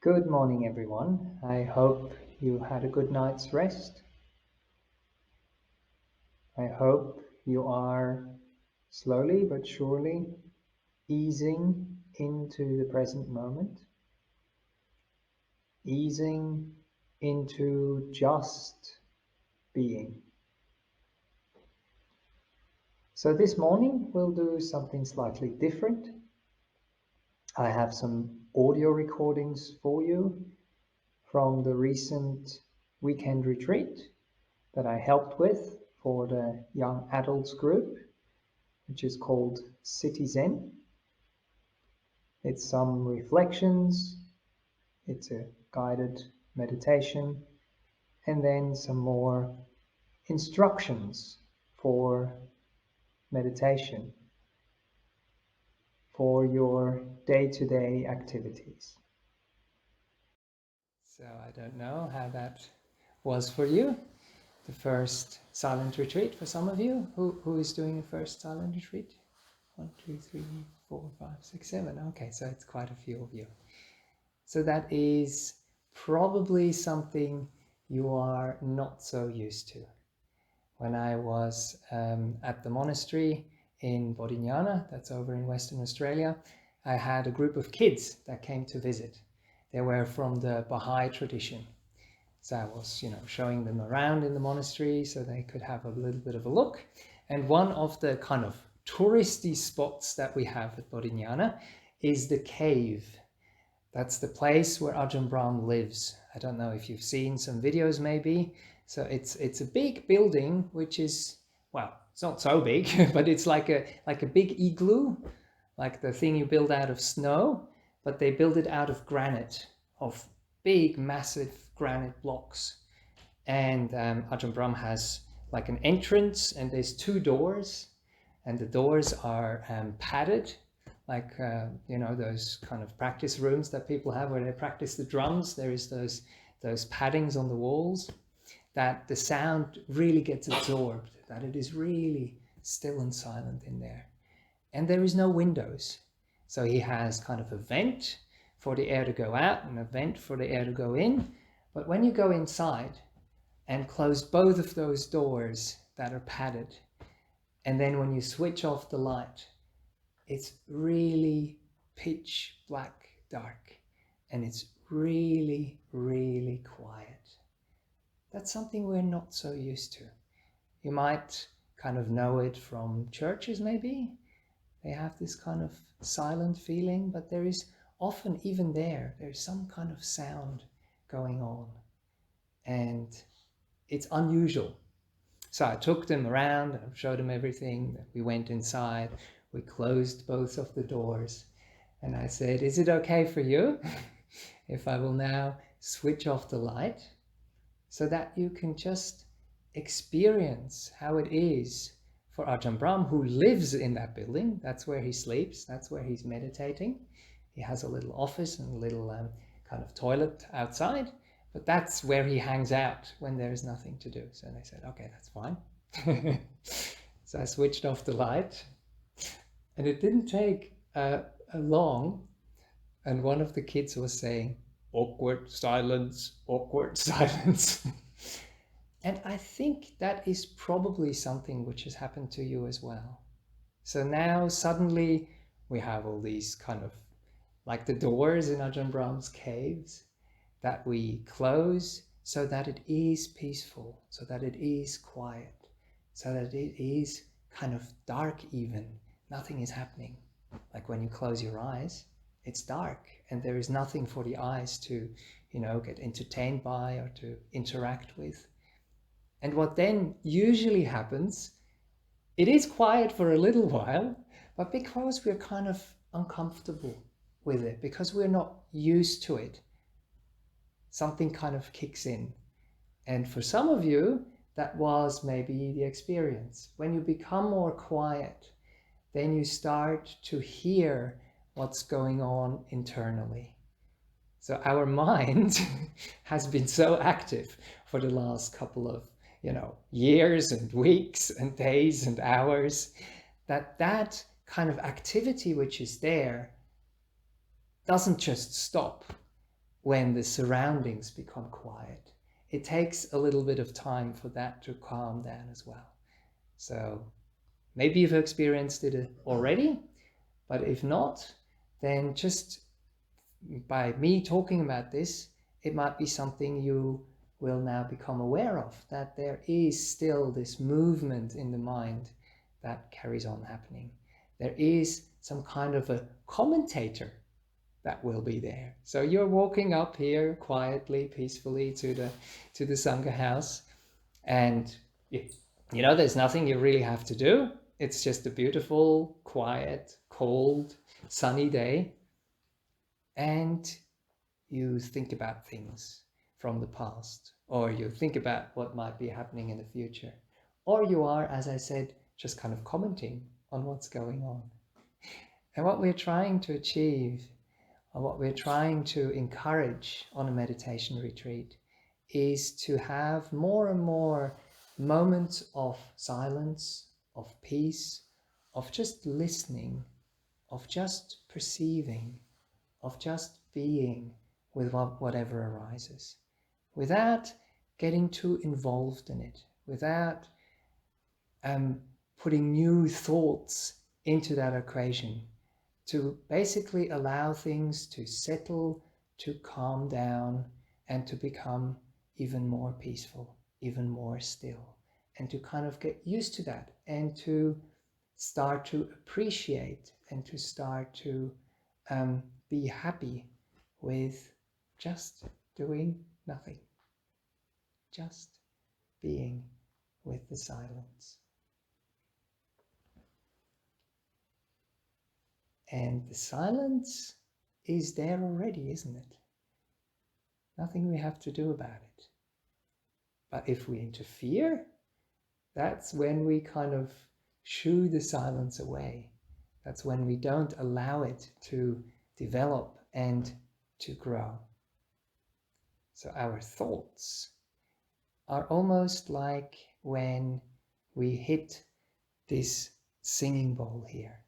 Good morning, everyone. I hope you had a good night's rest. I hope you are slowly but surely easing into the present moment, easing into just being. So this morning we'll do something slightly different. I have some audio recordings for you from the recent weekend retreat that I helped with for the young adults group, which is called City Zen. It's some reflections, it's a guided meditation, and then some more instructions for meditation for your day-to-day activities. So I don't know how that was for you. The first silent retreat for some of you. Who is doing the first silent retreat? 1, 2, 3, 4, 5, 6, 7. Okay, so it's quite a few of you. So that is probably something you are not so used to. When I was at the monastery in Bodhidhaja, that's over in Western Australia, I had a group of kids that came to visit. They were from the Baha'i tradition. So I was, showing them around in the monastery so they could have a little bit of a look. And one of the kind of touristy spots that we have at Bodhidhaja is the cave. That's the place where Ajahn Brahm lives. I don't know if you've seen some videos maybe. So it's a big building, which is, well, it's not so big, but it's like a big igloo, like the thing you build out of snow, but they build it out of granite, of big, massive granite blocks. And Ajahn Brahm has like an entrance, and there's 2 doors, and the doors are padded, like those kind of practice rooms that people have where they practice the drums. There is those paddings on the walls that the sound really gets absorbed, that it is really still and silent in there. And there is no windows. So he has kind of a vent for the air to go out and a vent for the air to go in. But when you go inside and close both of those doors that are padded, and then when you switch off the light, it's really pitch black dark, and it's really, really quiet. That's something we're not so used to. You might kind of know it from churches maybe. They have this kind of silent feeling, but there is often, even there's some kind of sound going on. And it's unusual. So I took them around and showed them everything. We went inside, we closed both of the doors, and I said, is it okay for you if I will now switch off the light so that you can just experience how it is for Ajahn Brahm, who lives in that building. That's where he sleeps, that's where he's meditating. He has a little office and a little kind of toilet outside, but that's where he hangs out when there's nothing to do. So they said, okay, that's fine. So I switched off the light, and it didn't take long, and one of the kids was saying, awkward silence, awkward silence. And I think that is probably something which has happened to you as well. So now suddenly we have all these kind of, like the doors in Ajahn Brahm's caves, that we close so that it is peaceful, so that it is quiet, so that it is kind of dark even. Nothing is happening. Like when you close your eyes, it's dark and there is nothing for the eyes to, get entertained by or to interact with. And what then usually happens, it is quiet for a little while, but because we're kind of uncomfortable with it, because we're not used to it, something kind of kicks in. And for some of you, that was maybe the experience. When you become more quiet, then you start to hear what's going on internally. So our mind has been so active for the last couple of years and weeks and days and hours, that kind of activity which is there doesn't just stop. when the surroundings become quiet. It takes a little bit of time for that to calm down as well. So maybe you've experienced it already, but if not, then just by me talking about this, it might be something you will now become aware of, that there is still this movement in the mind that carries on happening. There is some kind of a commentator that will be there. So you're walking up here quietly, peacefully to the Sangha house, and you know, there's nothing you really have to do. It's just a beautiful, quiet, cold, sunny day, and you think about things from the past, or you think about what might be happening in the future, or you are, as I said, just kind of commenting on what's going on. And what we're trying to achieve, or what we're trying to encourage on a meditation retreat, is to have more and more moments of silence, of peace, of just listening, of just perceiving, of just being with whatever arises, without getting too involved in it, without putting new thoughts into that equation, to basically allow things to settle, to calm down, and to become even more peaceful, even more still, and to kind of get used to that, and to start to appreciate, and to start to be happy with just doing nothing, just being with the silence. And the silence is there already, isn't it? Nothing we have to do about it. But if we interfere, that's when we kind of shoo the silence away. That's when we don't allow it to develop and to grow. So our thoughts are almost like when we hit this singing bowl here.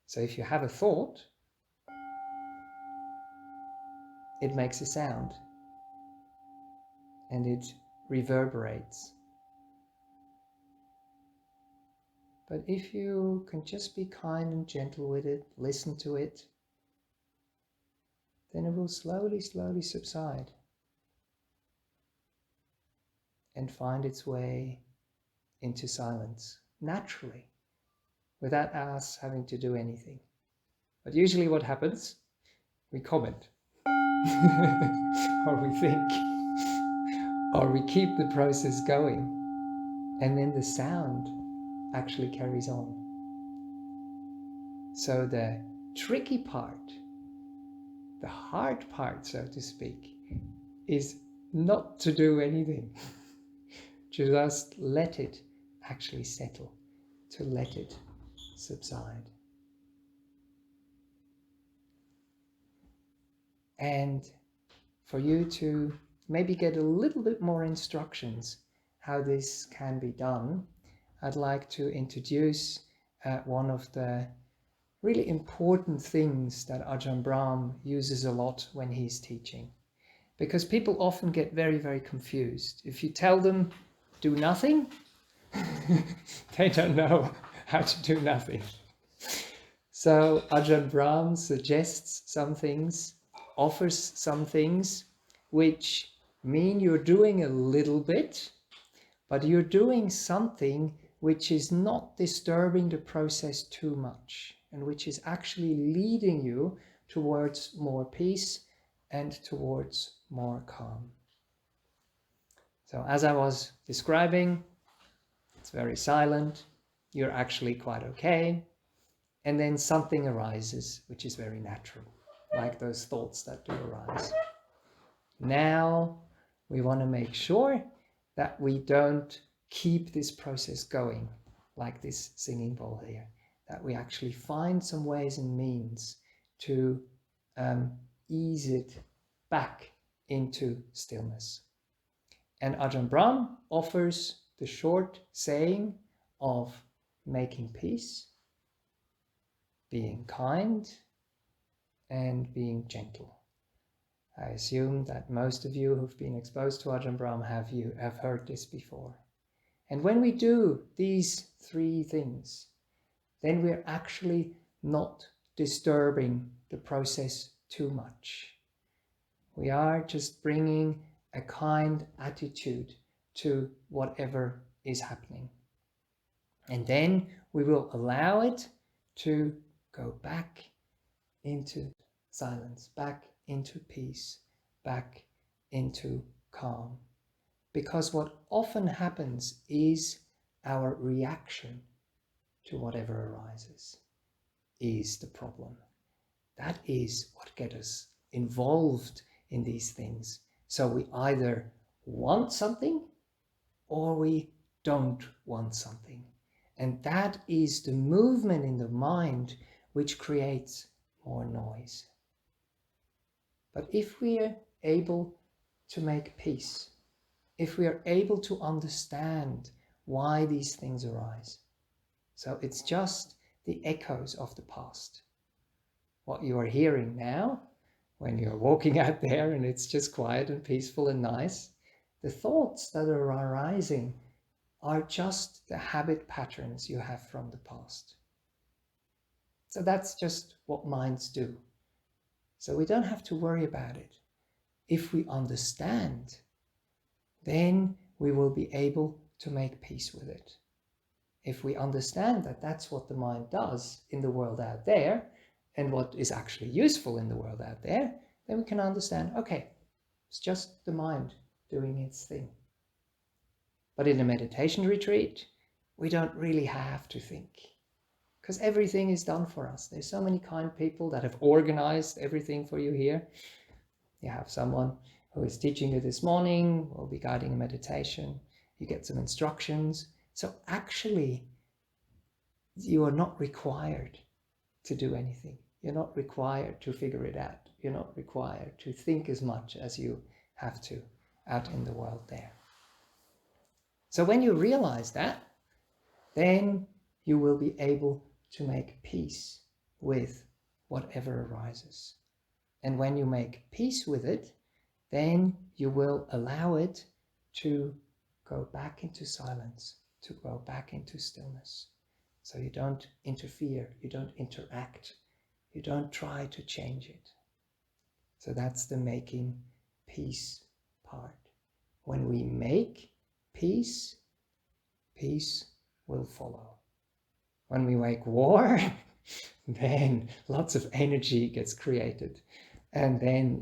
So if you have a thought, it makes a sound and it reverberates. But if you can just be kind and gentle with it, listen to it, then it will slowly, slowly subside and find its way into silence naturally, without us having to do anything. But usually what happens? We comment, or we think, or we keep the process going, and then the sound actually carries on. So the tricky part, the hard part, so to speak, is not to do anything. Just let it actually settle, to let it subside. And for you to maybe get a little bit more instructions how this can be done, I'd like to introduce one of the really important things that Ajahn Brahm uses a lot when he's teaching. Because people often get very, very confused. If you tell them, do nothing, they don't know how to do nothing. So Ajahn Brahm suggests some things, offers some things, which mean you're doing a little bit, but you're doing something which is not disturbing the process too much, and which is actually leading you towards more peace and towards more calm. So as I was describing, it's very silent, you're actually quite okay, and then something arises which is very natural, like those thoughts that do arise. Now we want to make sure that we don't keep this process going like this singing bowl here, that we actually find some ways and means to ease it back into stillness. And Ajahn Brahm offers the short saying of making peace, being kind, and being gentle. I assume that most of you who've been exposed to Ajahn Brahm have heard this before. And when we do these three things, then we're actually not disturbing the process too much. We are just bringing a kind attitude to whatever is happening. And then we will allow it to go back into silence, back into peace, back into calm. Because what often happens is our reaction to whatever arises is the problem. That is what gets us involved in these things. So we either want something or we don't want something. And that is the movement in the mind which creates more noise. But if we are able to make peace, if we are able to understand why these things arise, so it's just the echoes of the past. What you are hearing now, when you're walking out there and it's just quiet and peaceful and nice, the thoughts that are arising are just the habit patterns you have from the past. So that's just what minds do. So we don't have to worry about it. If we understand, then we will be able to make peace with it. If we understand that that's what the mind does in the world out there, and what is actually useful in the world out there, then we can understand, okay, it's just the mind doing its thing. But in a meditation retreat, we don't really have to think, because everything is done for us. There's so many kind people that have organized everything for you here. You have someone who is teaching you this morning, will be guiding a meditation. You get some instructions. So actually, you are not required to do anything. You're not required to figure it out. You're not required to think as much as you have to out in the world there. So when you realize that, then you will be able to make peace with whatever arises. And when you make peace with it, then you will allow it to go back into silence, to go back into stillness. So you don't interfere, you don't interact, you don't try to change it. So that's the making peace part. When we make peace, peace will follow. When we make war, then lots of energy gets created. And then,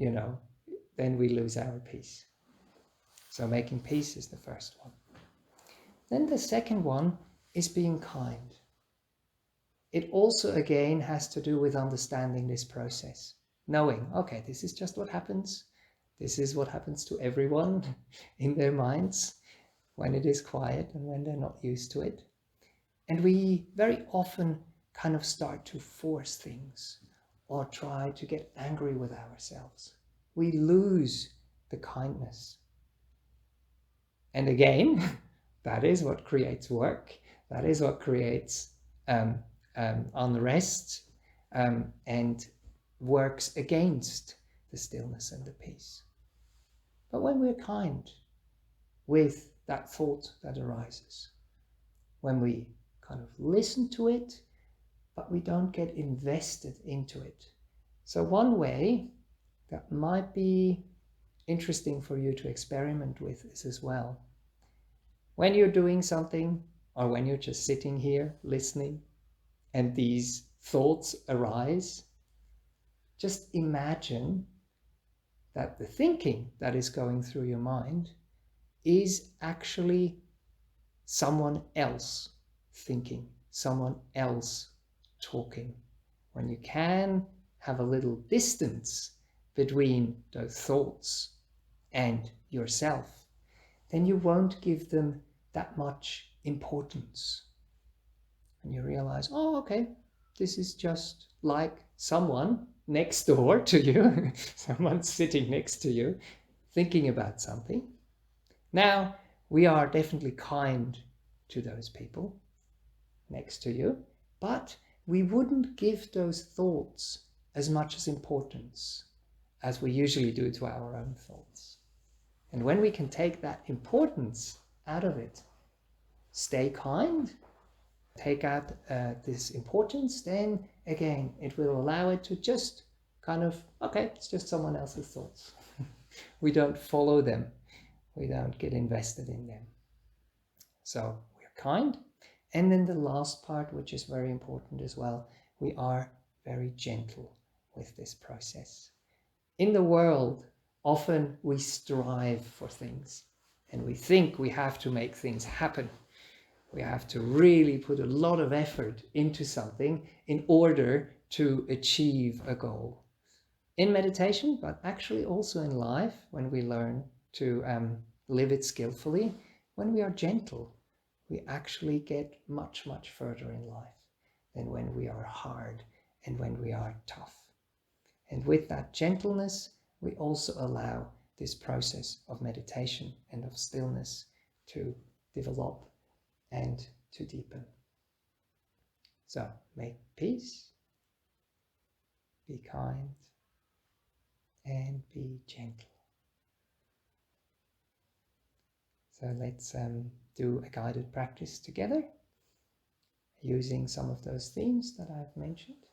then we lose our peace. So making peace is the first one. Then the second one is being kind. It also, again, has to do with understanding this process. Knowing, okay, this is just what happens. This is what happens to everyone in their minds when it is quiet and when they're not used to it. And we very often kind of start to force things or try to get angry with ourselves. We lose the kindness. And again, that is what creates work. That is what creates unrest and works against the stillness and the peace. But when we're kind with that thought that arises, when we kind of listen to it, but we don't get invested into it. So one way that might be interesting for you to experiment with is as well, when you're doing something or when you're just sitting here listening and these thoughts arise, just imagine that the thinking that is going through your mind is actually someone else thinking, someone else talking. When you can have a little distance between those thoughts and yourself, then you won't give them that much importance. And you realize, oh, okay, this is just like someone next door to you, someone sitting next to you, thinking about something. Now, we are definitely kind to those people next to you, but we wouldn't give those thoughts as much as importance as we usually do to our own thoughts. And when we can take that importance out of it, stay kind, take out this importance, then again, it will allow it to just kind of, okay, it's just someone else's thoughts. We don't follow them. We don't get invested in them. So we're kind. And then the last part, which is very important as well, we are very gentle with this process. In the world, often we strive for things and we think we have to make things happen. We have to really put a lot of effort into something in order to achieve a goal. In meditation, but actually also in life, when we learn to live it skillfully, when we are gentle, we actually get much, much further in life than when we are hard and when we are tough. And with that gentleness, we also allow this process of meditation and of stillness to develop and to deepen. So make peace, be kind, and be gentle. So let's do a guided practice together using some of those themes that I've mentioned.